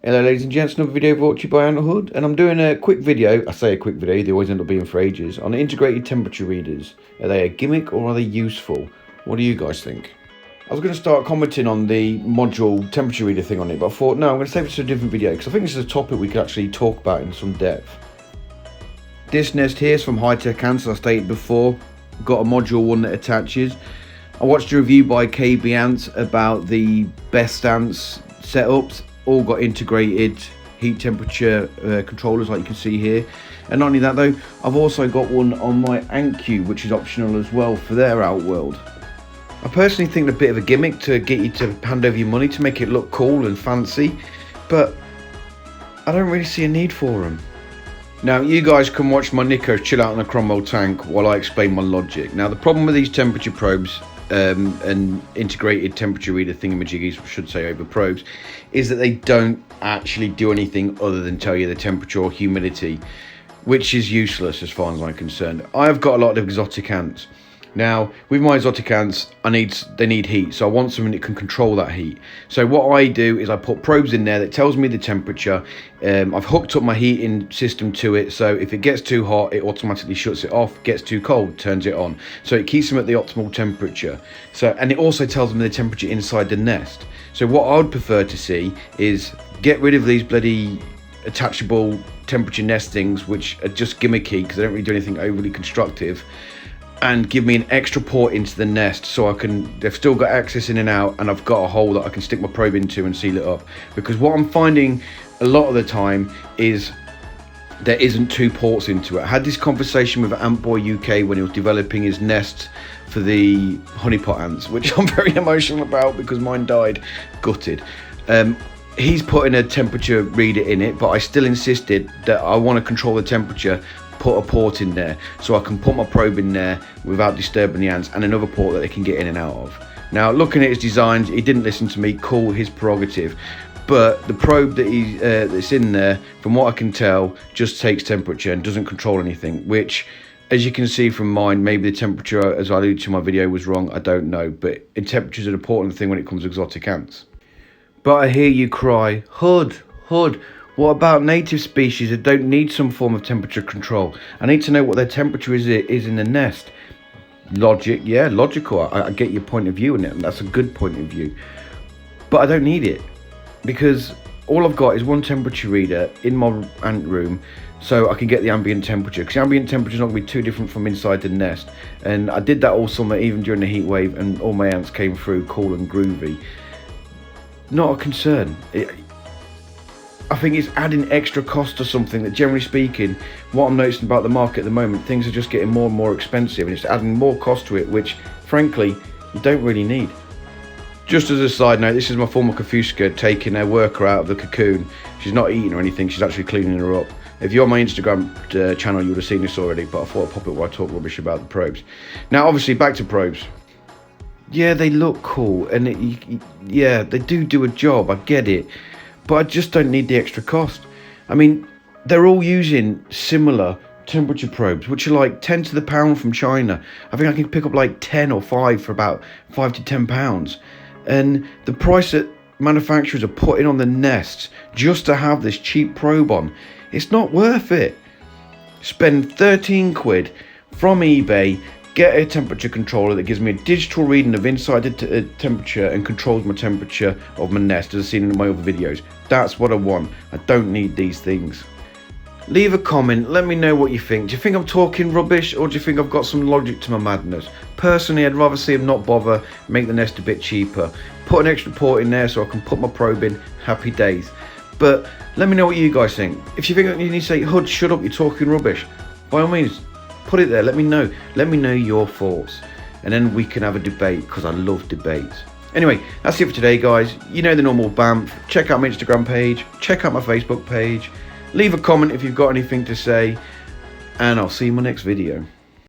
Hello ladies and gents, another video brought to you by Hood, and I'm doing a quick video, I say a quick video, they always end up being for ages, on integrated temperature readers. Are they a gimmick or are they useful? What do you guys think? I was going to start commenting on the module temperature reader thing on it, but I thought no, I'm going to save it to a different video because I think this is a topic we could actually talk about in some depth. This Nest here is from Hightech, as I stated before. Got a module one that attaches. I watched a review by KB Ants about the best ants setups. All got integrated heat temperature controllers like you can see here, and not only that though, I've also got one on my AntQ which is optional as well for their outworld. I personally think they're a bit of a gimmick to get you to hand over your money to make it look cool and fancy, but I don't really see a need for them. Now you guys can watch my Nico chill out in a Cromwell tank while I explain my logic. Now the problem with these temperature probes and integrated temperature reader thingamajiggies, I should say over probes, is that they don't actually do anything other than tell you the temperature or humidity, which is useless as far as I'm concerned. I've got a lot of exotic ants. Now with my exotic ants, they need heat, so I want something that can control that heat. So what I do is I put probes in there that tells me the temperature. I've hooked up my heating system to it, so if it gets too hot it automatically shuts it off, gets too cold turns it on, so it keeps them at the optimal temperature. And it also tells them the temperature inside the nest. So what I would prefer to see is get rid of these bloody attachable temperature nestings which are just gimmicky because they don't really do anything overly constructive, and give me an extra port into the nest so they've still got access in and out, and I've got a hole that I can stick my probe into and seal it up. Because what I'm finding a lot of the time is there isn't two ports into it. I had this conversation with Antboy UK when he was developing his nest for the honeypot ants, which I'm very emotional about because mine died, gutted. He's putting a temperature reader in it, but I still insisted that I want to control the temperature, put a port in there so I can put my probe in there without disturbing the ants, and another port that they can get in and out of. Now looking at his designs, he didn't listen to me, cool, his prerogative, but the probe that that's in there, from what I can tell, just takes temperature and doesn't control anything, which as you can see from mine, maybe the temperature as I alluded to in my video was wrong, I don't know, but temperature is an important thing when it comes to exotic ants. But I hear you cry, Hood, what about native species that don't need some form of temperature control? I need to know what their temperature is in the nest. Logic, yeah, logical. I get your point of view in it, and that's a good point of view. But I don't need it, because all I've got is one temperature reader in my ant room, so I can get the ambient temperature, because the ambient temperature is not going to be too different from inside the nest. And I did that all summer, even during the heat wave, and all my ants came through cool and groovy. Not a concern. I think it's adding extra cost to something that, generally speaking, what I'm noticing about the market at the moment, things are just getting more and more expensive, and it's adding more cost to it, which frankly you don't really need. Just as a side note, this is my former Kafuska taking her worker out of the cocoon. She's not eating or anything, she's actually cleaning her up. If you're on my Instagram channel, you would have seen this already, but I thought I'd pop it while I talk rubbish about the probes. Now obviously back to probes. Yeah, they look cool, and yeah, they do a job, I get it. But I just don't need the extra cost. I mean, they're all using similar temperature probes, which are like 10 to the pound from China. I think I can pick up like 10 or 5 for about 5 to 10 pounds. And the price that manufacturers are putting on the nests just to have this cheap probe on, it's not worth it. Spend 13 quid from eBay, get a temperature controller that gives me a digital reading of inside the temperature and controls my temperature of my nest, as I've seen in my other videos. That's what I want. I don't need these things. Leave a comment, let me know what you think. Do you think I'm talking rubbish, or do you think I've got some logic to my madness? Personally, I'd rather see them not bother, make the nest a bit cheaper, put an extra port in there so I can put my probe in, happy days. But let me know what you guys think. If you think you need to say, Hood, shut up, you're talking rubbish, by all means, put it there, let me know your thoughts, and then we can have a debate, because I love debates. Anyway, that's it for today guys. You know the normal bamf. Check out my Instagram page, check out my Facebook page, leave a comment if you've got anything to say, and I'll see you in my next video.